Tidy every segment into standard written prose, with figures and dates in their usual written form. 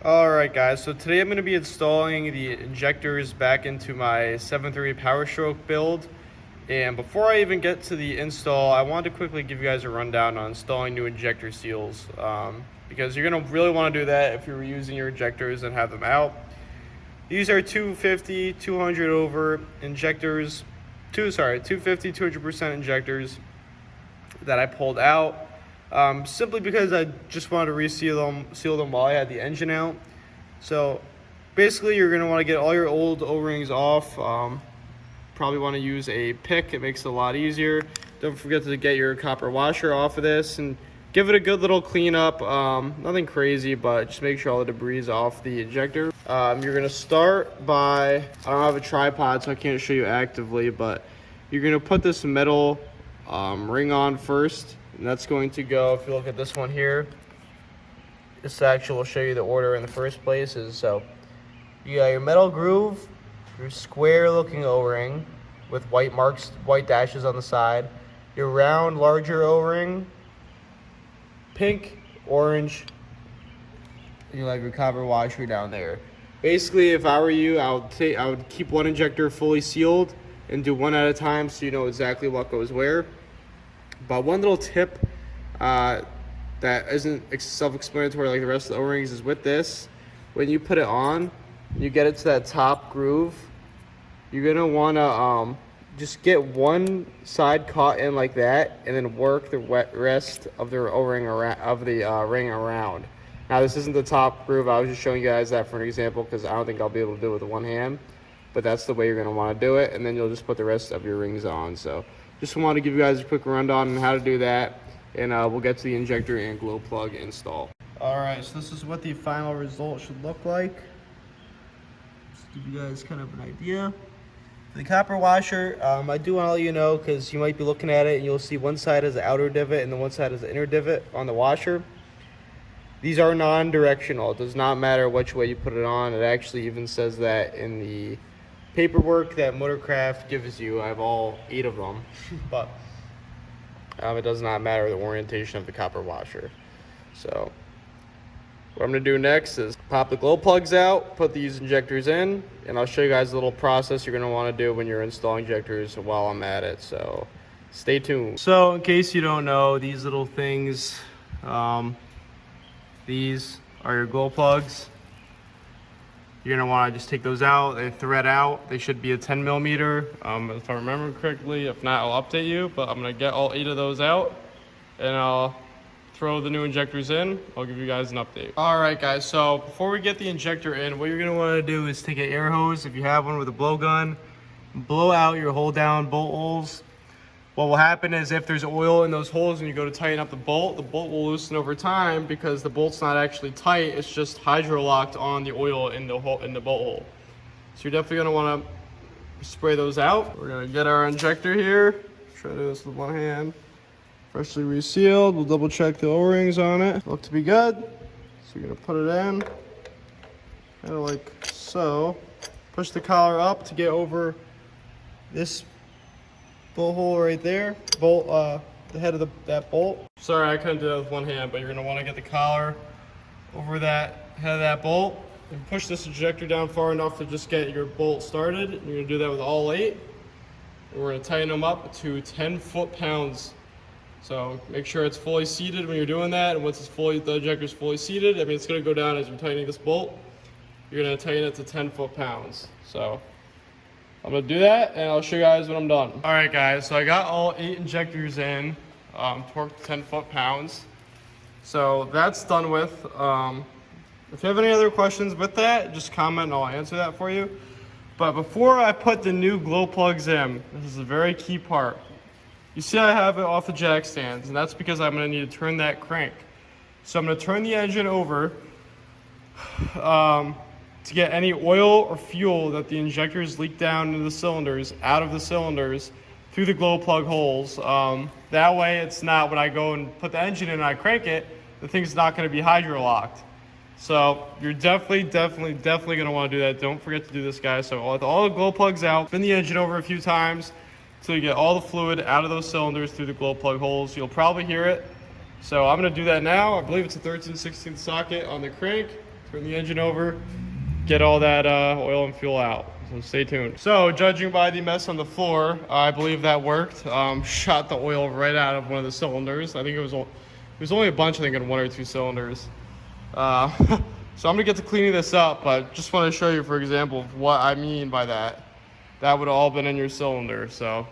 Alright guys, so today I'm going to be installing the injectors back into my 7.3 Powerstroke build. And before I even get to the install, I wanted to quickly give you guys a rundown on installing new injector seals. Because you're going to really want to do that if you're reusing your injectors and have them out. These are 250, 200 over injectors, 250, 200% injectors that I pulled out. Simply because I just wanted to seal them while I had the engine out. So basically you're going to want to get all your old O-rings off. Probably want to use a pick, it makes it a lot easier. Don't forget to get your copper washer off of this and give it a good little cleanup. Nothing crazy, but just make sure all the debris is off the injector. You're going to start by, I don't have a tripod so I can't show you actively, but you're going to put this metal ring on first. And that's going to go, if you look at this one here, this actually will show you the order in the first place. So you got your metal groove, your square looking O-ring with white marks, white dashes on the side, your round larger O-ring, pink, orange, you have your copper washer down there. Basically, if I were you, I would keep one injector fully sealed and do one at a time so you know exactly what goes where. But one little tip that isn't self-explanatory like the rest of the O-rings is with this, when you put it on, you get it to that top groove, you're going to want to just get one side caught in like that and then work the rest of the O-ring ring around. Now this isn't the top groove, I was just showing you guys that for an example because I don't think I'll be able to do it with one hand. But that's the way you're going to want to do it, and then you'll just put the rest of your rings on. So just want to give you guys a quick rundown on how to do that, and we'll get to the injector and glow plug install. Alright, so this is what the final result should look like. Just give you guys kind of an idea. The copper washer, I do want to let you know, because you might be looking at it and you'll see one side has an outer divot and the one side has an inner divot on the washer. These are non-directional. It does not matter which way you put it on. It actually even says that in the paperwork that Motorcraft gives you. I have all 8 of them, but it does not matter the orientation of the copper washer. So what I'm going to do next is pop the glow plugs out, put these injectors in, and I'll show you guys a little process you're going to want to do when you're installing injectors while I'm at it. So stay tuned. So in case you don't know, these little things, these are your glow plugs. You're going to want to just take those out. They thread out. They should be a 10 millimeter, if I remember correctly. If not, I'll update you. But I'm going to get all 8 of those out, and I'll throw the new injectors in. I'll give you guys an update. All right, guys. So before we get the injector in, what you're going to want to do is take an air hose, if you have one with a blowgun, blow out your hold down bolt holes. What will happen is if there's oil in those holes and you go to tighten up the bolt will loosen over time because the bolt's not actually tight. It's just hydro-locked on the oil in the bolt hole. So you're definitely going to want to spray those out. We're going to get our injector here. Try to do this with one hand. Freshly resealed. We'll double check the O-rings on it. Look to be good. So you're going to put it in. Kind of like so. Push the collar up to get over this bolt hole right there, the head of that bolt. Sorry, I couldn't do that with one hand, but you're gonna want to get the collar over that head of that bolt and push this injector down far enough to just get your bolt started. You're gonna do that with all 8. And we're gonna tighten them up to 10 foot-pounds. So make sure it's fully seated when you're doing that, and once the injector's fully seated, I mean it's gonna go down as you're tightening this bolt. You're gonna tighten it to 10 foot-pounds. So I'm gonna do that and I'll show you guys when I'm done. All right guys, so I got all 8 injectors in, torqued to 10 foot-pounds. So that's done with. If you have any other questions with that, just comment and I'll answer that for you. But before I put the new glow plugs in, this is a very key part. You see I have it off the jack stands, and that's because I'm gonna need to turn that crank. So I'm gonna turn the engine over to get any oil or fuel that the injectors leak down into the cylinders, out of the cylinders, through the glow plug holes. That way it's not, when I go and put the engine in and I crank it, the thing's not gonna be hydro locked. So you're definitely gonna wanna do that. Don't forget to do this, guys. So with all the glow plugs out, spin the engine over a few times until you get all the fluid out of those cylinders through the glow plug holes. You'll probably hear it. So I'm gonna do that now. I believe it's a 13/16 socket on the crank. turn the engine over, get all that oil and fuel out. So stay tuned. So judging by the mess on the floor, I believe that worked. Shot the oil right out of one of the cylinders. I think it was only a bunch, I think, in 1 or 2 cylinders. So I'm gonna get to cleaning this up, but just want to show you, for example, what I mean by that. That would have all been in your cylinder. So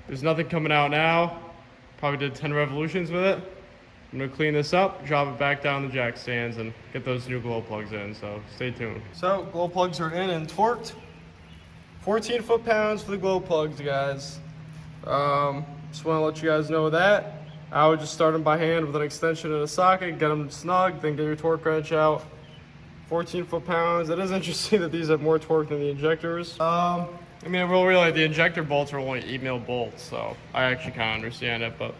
there's nothing coming out now. Probably did 10 revolutions with it. I'm gonna clean this up, drop it back down the jack stands, and get those new glow plugs in, so stay tuned. So glow plugs are in and torqued. 14 foot-pounds for the glow plugs, guys. Just wanna let you guys know that. I would just start them by hand with an extension and a socket, get them snug, then get your torque wrench out. 14 foot-pounds. It is interesting that these have more torque than the injectors. I mean, really, the injector bolts are only 8 mil bolts, so I actually kind of understand it, but.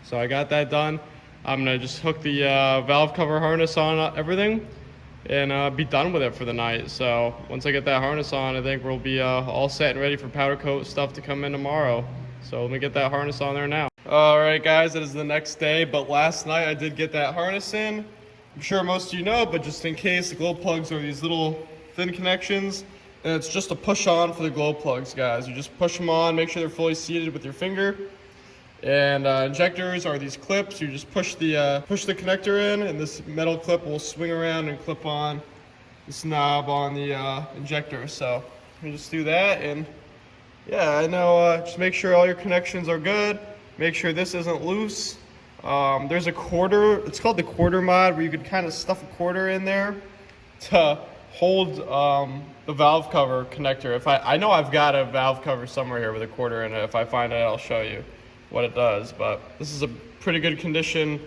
So I got that done. I'm gonna just hook the valve cover harness on everything and be done with it for the night. So once I get that harness on, I think we'll be all set and ready for powder coat stuff to come in tomorrow. So let me get that harness on there now. All right, guys, it is the next day, but last night I did get that harness in. I'm sure most of you know, but just in case, the glow plugs are these little thin connections, and it's just a push on for the glow plugs, guys. You just push them on, make sure they're fully seated with your finger. And injectors are these clips. You just push the connector in, and this metal clip will swing around and clip on this knob on the injector. So you just do that, and yeah, I know. Just make sure all your connections are good. Make sure this isn't loose. There's a quarter. It's called the quarter mod, where you could kind of stuff a quarter in there to hold the valve cover connector. I know I've got a valve cover somewhere here with a quarter in it. If I find it, I'll show you what it does, but this is a pretty good condition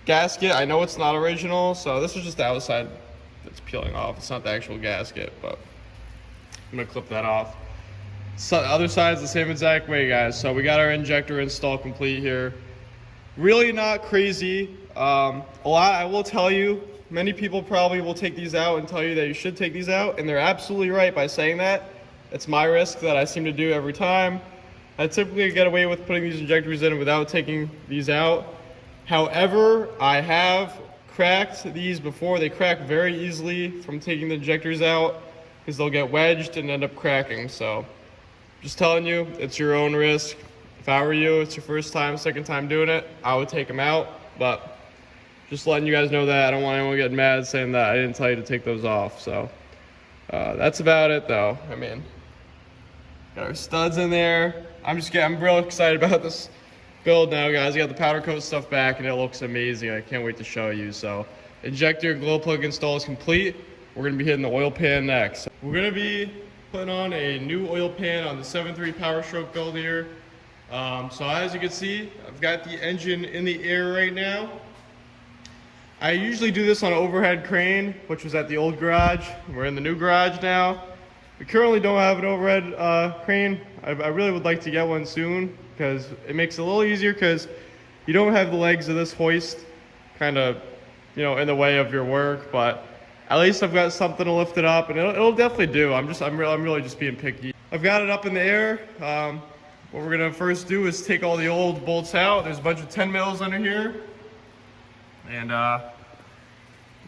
gasket. I know it's not original, so this is just the outside that's peeling off. It's not the actual gasket, but I'm gonna clip that off. So the other side is the same exact way, guys. So we got our injector install complete here. Really not crazy. A lot, I will tell you, many people probably will take these out and tell you that you should take these out, and they're absolutely right by saying that. It's my risk that I seem to do every time. I typically get away with putting these injectors in without taking these out. However, I have cracked these before. They crack very easily from taking the injectors out because they'll get wedged and end up cracking. So just telling you, it's your own risk. If I were you, it's your first time, second time doing it, I would take them out. But just letting you guys know that. I don't want anyone getting mad saying that I didn't tell you to take those off. So that's about it, though. I mean, got our studs in there. I'm real excited about this build now, guys. I got the powder coat stuff back, and it looks amazing. I can't wait to show you. So injector glow plug install is complete. We're gonna be hitting the oil pan next. We're gonna be putting on a new oil pan on the 7.3 Powerstroke build here. So as you can see, I've got the engine in the air right now. I usually do this on an overhead crane, which was at the old garage. We're in the new garage now. We currently don't have an overhead crane. I really would like to get one soon because it makes it a little easier because you don't have the legs of this hoist kind of, in the way of your work, but at least I've got something to lift it up, and it'll definitely do. I'm really just being picky. I've got it up in the air. What we're gonna first do is take all the old bolts out. There's a bunch of 10 mils under here. And yeah,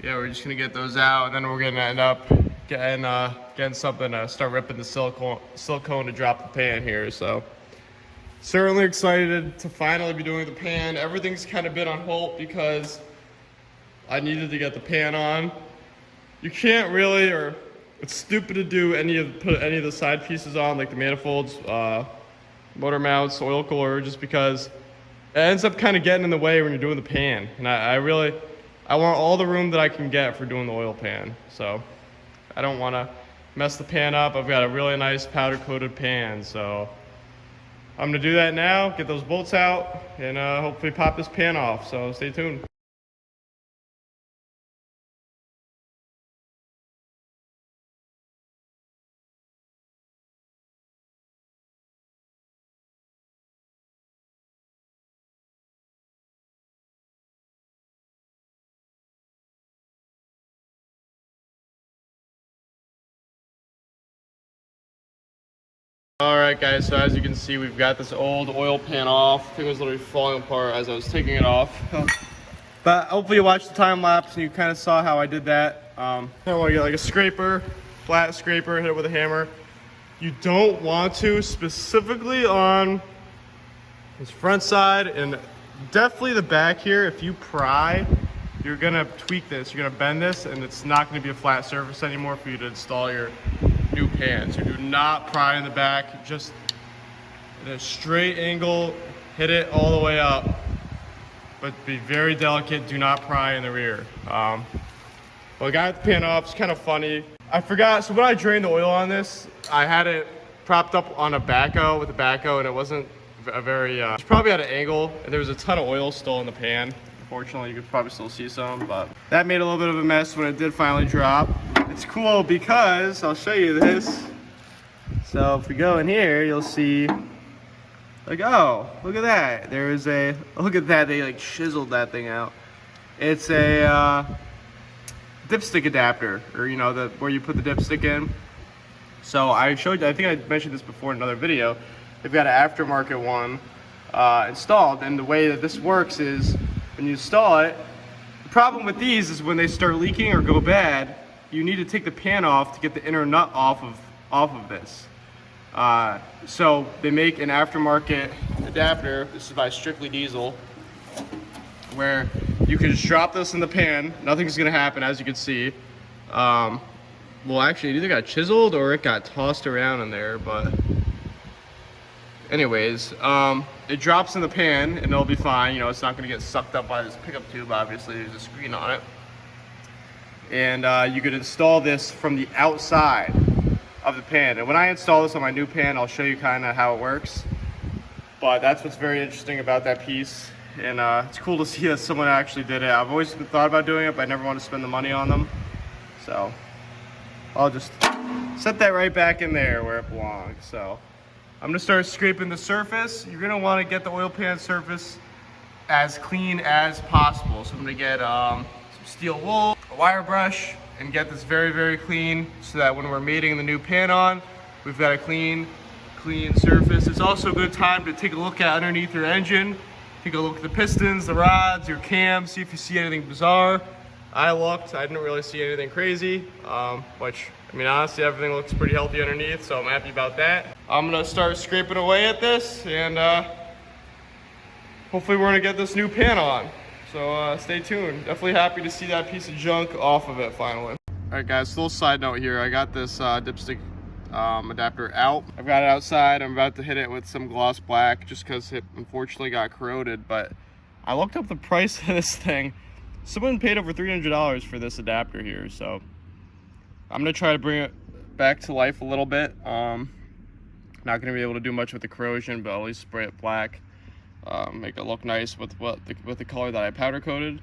we're just gonna get those out, and then we're gonna end up getting something to start ripping the silicone to drop the pan here. So certainly excited to finally be doing the pan. Everything's kind of been on hold because I needed to get the pan on. You can't really, or it's stupid to do put any of the side pieces on, like the manifolds, motor mounts, oil cooler, just because it ends up kind of getting in the way when you're doing the pan. And I want all the room that I can get for doing the oil pan. So I don't want to mess the pan up. I've got a really nice powder coated pan, so I'm gonna do that now, get those bolts out, and hopefully pop this pan off. So stay tuned. Alright guys, so as you can see, we've got this old oil pan off. I think it was literally falling apart as I was taking it off. But hopefully you watched the time lapse and you kind of saw how I did that. I want to get like a scraper, flat scraper, hit it with a hammer. You don't want to specifically on this front side and definitely the back here. If you pry, you're gonna tweak this, you're gonna bend this, and it's not gonna be a flat surface anymore for you to install your new pan. So do not pry in the back, just at a straight angle, hit it all the way up, but be very delicate, do not pry in the rear. Well, I got the pan off, it's kind of funny. I forgot, so when I drained the oil on this, I had it propped up on a backhoe with a backhoe, and it wasn't a very, it's probably at an angle, and there was a ton of oil still in the pan. Unfortunately, you could probably still see some, but that made a little bit of a mess when it did finally drop. It's cool because, I'll show you this. So if we go in here, you'll see, like, oh, look at that. There is a, look at that, they like chiseled that thing out. It's a dipstick adapter, or you know, where you put the dipstick in. So I showed you, I think I mentioned this before in another video. They've got an aftermarket one installed, and the way that this works is when you install it, the problem with these is when they start leaking or go bad, you need to take the pan off to get the inner nut off of this. So they make an aftermarket adapter. This is by Strictly Diesel, where you can just drop this in the pan. Nothing's gonna happen, as you can see. Well, actually, it either got chiseled or it got tossed around in there, but anyways, it drops in the pan and it'll be fine. You know, it's not gonna get sucked up by this pickup tube. Obviously, there's a screen on it. And you could install this from the outside of the pan. And when I install this on my new pan, I'll show you kind of how it works. But that's what's very interesting about that piece. And it's cool to see that someone actually did it. I've always thought about doing it, but I never want to spend the money on them. So I'll just set that right back in there where it belongs. So I'm gonna start scraping the surface. You're gonna want to get the oil pan surface as clean as possible. So I'm gonna get some steel wool, a wire brush, and get this very, very clean so that when we're mating the new pan on, we've got a clean surface. It's also a good time to take a look at underneath your engine. Take a look at the pistons, the rods, your cams, see if you see anything bizarre. I looked, I didn't really see anything crazy, which, I mean, honestly, everything looks pretty healthy underneath, so I'm happy about that. I'm gonna start scraping away at this, and hopefully we're gonna get this new pan on. So stay tuned. Definitely happy to see that piece of junk off of it finally. All right, guys, little side note here. I got this dipstick adapter out. I've got it outside. I'm about to hit it with some gloss black just because it unfortunately got corroded, but I looked up the price of this thing. Someone paid over $300 for this adapter here, so I'm gonna try to bring it back to life a little bit. Not gonna be able to do much with the corrosion, but at least spray it black, make it look nice with the color that I powder coated.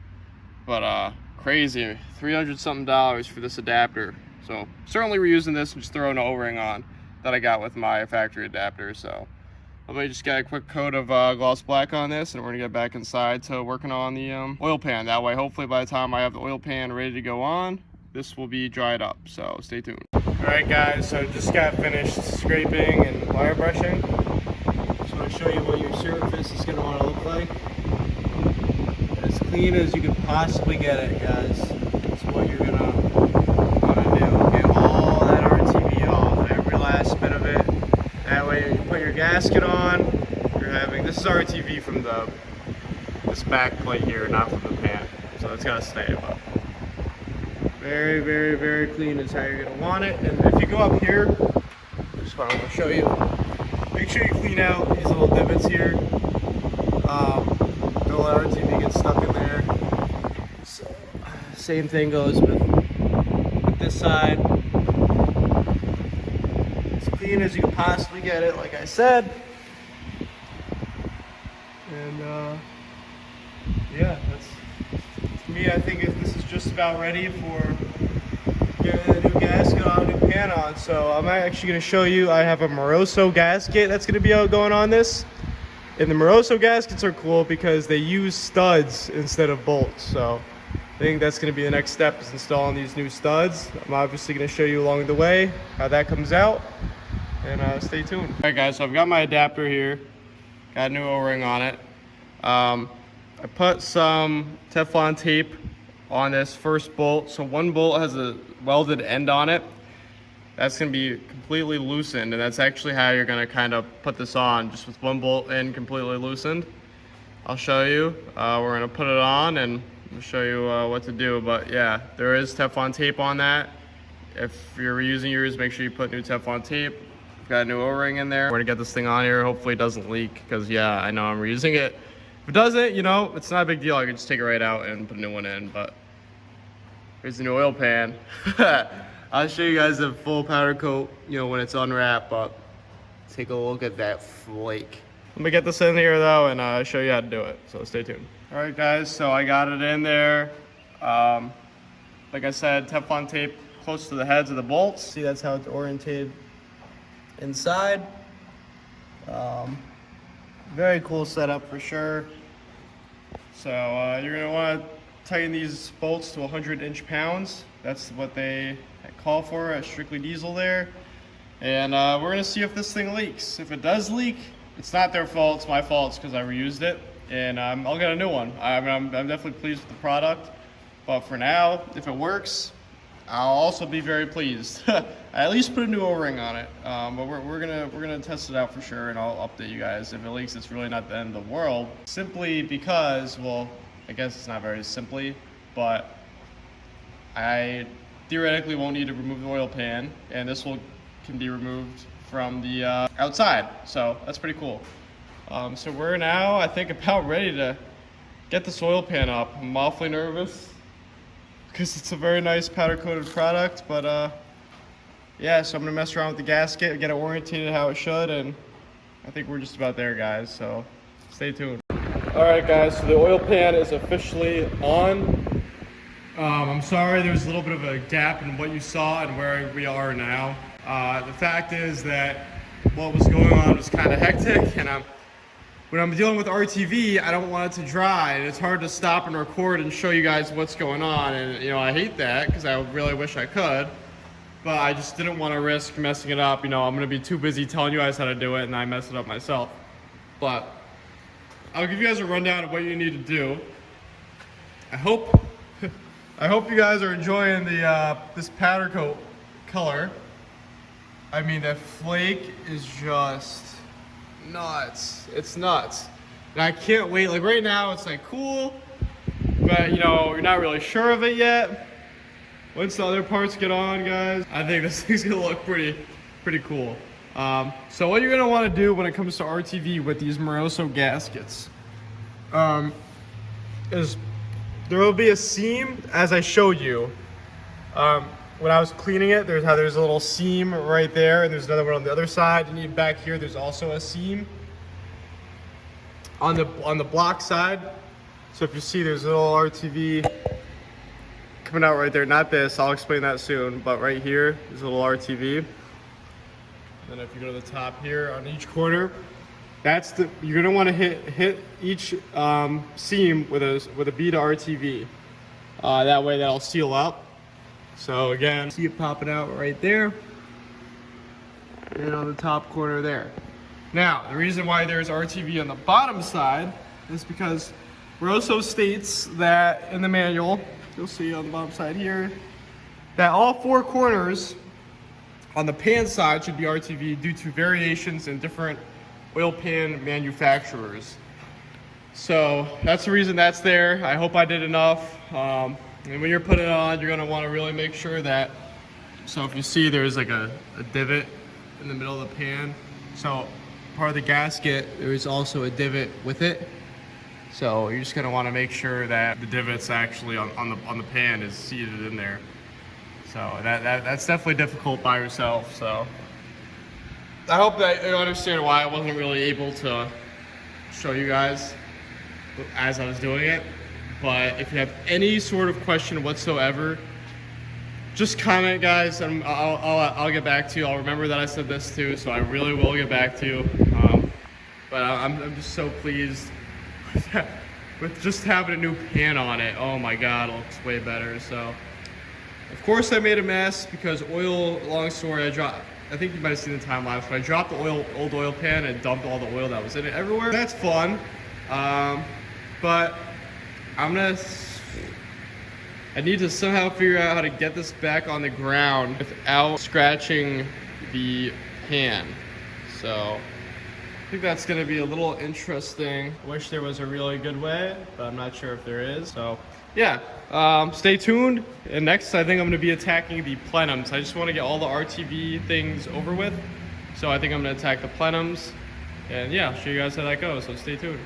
But crazy, $300 something for this adapter. So certainly we're using this and just throwing an O-ring on that I got with my factory adapter. So I'm gonna just get a quick coat of gloss black on this, and we're gonna get back inside to working on the oil pan. That way, hopefully by the time I have the oil pan ready to go on, this will be dried up. So stay tuned. All right, guys, so just got finished scraping and wire brushing. Just want to show you what your surface is gonna want to look like. As clean as you can possibly get it, guys. That's what you're gonna want to do. Get all that RTV off, every last bit of it. That way you put your gasket on, you're having, this is RTV from this back plate here, not from the pan. So it's gotta stay up. Very, very, very clean is how you're gonna want it. And if you go up here, just want to show you, make sure you clean out these little divots here. Don't let RTV get stuck in there. So, same thing goes with this side. Clean as you can possibly get it, like I said. And yeah, that's me. I think this is just about ready for getting the new gasket on, new pan on. So I'm actually going to show you, I have a Moroso gasket that's going to be going on this. And the Moroso gaskets are cool because they use studs instead of bolts. So I think that's going to be the next step, is installing these new studs. I'm obviously going to show you along the way how that comes out. And stay tuned. All right, guys, so I've got my adapter here. Got a new O-ring on it. I put some Teflon tape on this first bolt. So one bolt has a welded end on it. That's gonna be completely loosened, and that's actually how you're gonna kind of put this on, just with one bolt end completely loosened. I'll show you. We're gonna put it on and I'll show you what to do. But yeah, there is Teflon tape on that. If you're reusing yours, make sure you put new Teflon tape. We've got a new O-ring in there. We're gonna get this thing on here. Hopefully it doesn't leak, because yeah, I know I'm reusing it. If it doesn't, you know, it's not a big deal. I can just take it right out and put a new one in. But here's the new oil pan. I'll show you guys the full powder coat, you know, when it's unwrapped. But take a look at that flake. Let me get this in here though, and show you how to do it. So stay tuned. All right, guys. So I got it in there. Like I said, Teflon tape close to the heads of the bolts. See, that's how it's orientated inside. Very cool setup for sure. So you're gonna want to tighten these bolts to 100 inch-pounds. That's what they call for at Strictly Diesel there. And we're gonna see if this thing leaks. If it does leak, it's not their fault, it's my fault. It's because I reused it, and I'll get a new one. I'm definitely pleased with the product, but for now, if it works, I'll also be very pleased. I at least put a new O-ring on it, but we're gonna test it out for sure, and I'll update you guys. If it leaks, it's really not the end of the world. Simply because, well, I guess it's not very simply, but I theoretically won't need to remove the oil pan, and this can be removed from the outside. So that's pretty cool. So we're now, I think, about ready to get this oil pan up. I'm awfully nervous, because it's a very nice powder coated product, but yeah, so I'm gonna mess around with the gasket, get it orientated how it should, and I think we're just about there, guys, so stay tuned. All right, guys, so the oil pan is officially on. I'm sorry there's a little bit of a gap in what you saw and where we are now. The fact is that what was going on was kind of hectic, and when I'm dealing with RTV, I don't want it to dry, and it's hard to stop and record and show you guys what's going on, and you know, I hate that, because I really wish I could, but I just didn't want to risk messing it up. You know, I'm going to be too busy telling you guys how to do it, and I mess it up myself. But I'll give you guys a rundown of what you need to do. I hope you guys are enjoying the this powder coat color. I mean, that flake is just nuts. It's nuts. And I can't wait. Like right now it's like cool, but you know, you're not really sure of it yet. Once the other parts get on, guys, I think this thing's gonna look pretty cool. So what you're gonna want to do when it comes to RTV with these Moroso gaskets is there will be a seam, as I showed you. When I was cleaning it, there's a little seam right there, and there's another one on the other side. You need back here, there's also a seam on the block side. So if you see, there's a little RTV coming out right there. Not this, I'll explain that soon, but right here is a little RTV. And then if you go to the top here on each corner, you're gonna want to hit each seam with a bead of RTV. That way that'll seal up. So again, see it popping out right there, and on the top corner there. Now, the reason why there's RTV on the bottom side is because Moroso states that in the manual, you'll see on the bottom side here, that all four corners on the pan side should be RTV due to variations in different oil pan manufacturers. So that's the reason that's there. I hope I did enough. And when you're putting it on, you're gonna wanna really make sure that, so if you see there's like a divot in the middle of the pan, so part of the gasket, there's also a divot with it. So you're just gonna wanna make sure that the divot's actually on the pan is seated in there. So that's definitely difficult by yourself, so. I hope that you understand why I wasn't really able to show you guys as I was doing it. But if you have any sort of question whatsoever, just comment, guys, and I'll get back to you. I'll remember that I said this too, so I really will get back to you. But I'm just so pleased with just having a new pan on it. Oh my God, it looks way better. So, of course, I made a mess because oil. Long story, I think you might have seen the time lapse, but I dropped the old oil pan and dumped all the oil that was in it everywhere. That's fun, but I need to somehow figure out how to get this back on the ground without scratching the pan. So I think that's gonna be a little interesting. I wish there was a really good way, but I'm not sure if there is. So yeah, stay tuned. And next, I think I'm gonna be attacking the plenums. I just wanna get all the RTV things over with. So I think I'm gonna attack the plenums. And yeah, I'll show you guys how that goes, so stay tuned.